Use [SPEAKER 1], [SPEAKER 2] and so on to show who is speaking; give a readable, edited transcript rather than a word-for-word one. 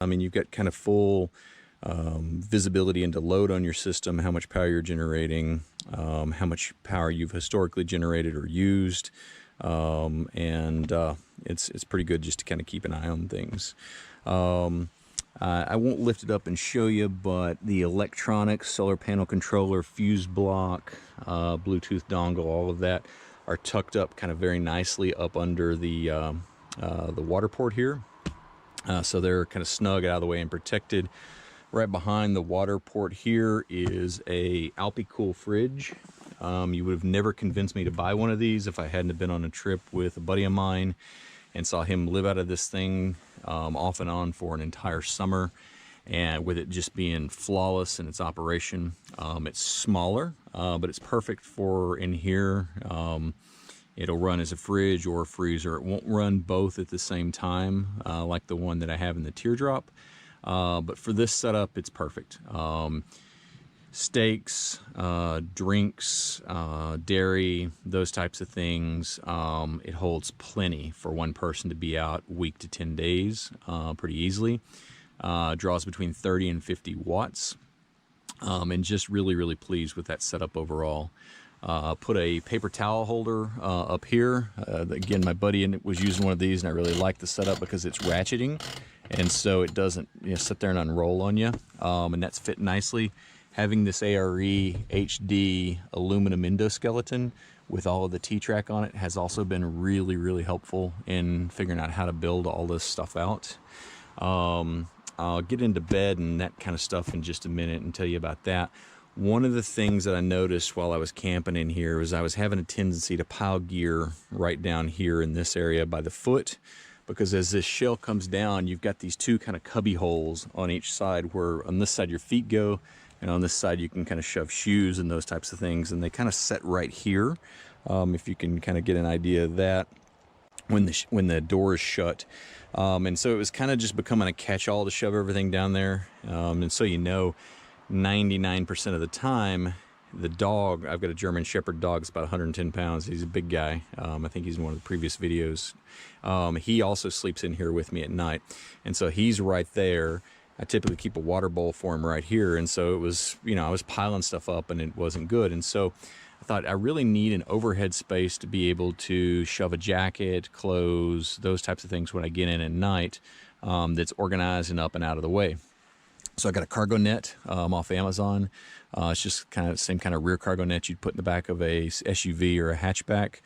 [SPEAKER 1] I mean, you've got kind of full visibility into load on your system, how much power you're generating, how much power you've historically generated or used, and it's pretty good just to kind of keep an eye on things. I won't lift it up and show you, but the electronics, solar panel controller, fuse block, Bluetooth dongle, all of that are tucked up kind of very nicely up under the water port here. So they're kind of snug out of the way and protected. Right behind the water port here is a Alpicool fridge. You would have never convinced me to buy one of these if I hadn't been on a trip with a buddy of mine and saw him live out of this thing off and on for an entire summer, and with it just being flawless in its operation. It's smaller, but it's perfect for in here. It'll run as a fridge or a freezer. It won't run both at the same time like the one that I have in the teardrop. But for this setup, it's perfect. Steaks, drinks, dairy, those types of things. It holds plenty for one person to be out week to 10 days pretty easily. Draws between 30 and 50 watts. And just really, really pleased with that setup overall. Put a paper towel holder up here. Again, my buddy was using one of these, and I really like the setup because it's ratcheting, and so it doesn't sit there and unroll on you, and that's fit nicely. Having this ARE HD aluminum endoskeleton with all of the T-track on it has also been really, really helpful in figuring out how to build all this stuff out. I'll get into bed and that kind of stuff in just a minute and tell you about that. One of the things that I noticed while I was camping in here was I was having a tendency to pile gear right down here in this area by the foot, because as this shell comes down, you've got these two kind of cubby holes on each side, where on this side your feet go, and on this side you can kind of shove shoes and those types of things, and they kind of set right here. If you can kind of get an idea of that when the door is shut. And so it was kind of just becoming a catch-all to shove everything down there. And so 99% of the time, the dog, I've got a German Shepherd dog, it's about 110 pounds. He's a big guy. I think he's in one of the previous videos. He also sleeps in here with me at night. And so he's right there. I typically keep a water bowl for him right here. And so it was, I was piling stuff up and it wasn't good. And so I thought I really need an overhead space to be able to shove a jacket, clothes, those types of things when I get in at night, that's organized and up and out of the way. So I got a cargo net off Amazon. It's just kind of the same kind of rear cargo net you'd put in the back of a SUV or a hatchback.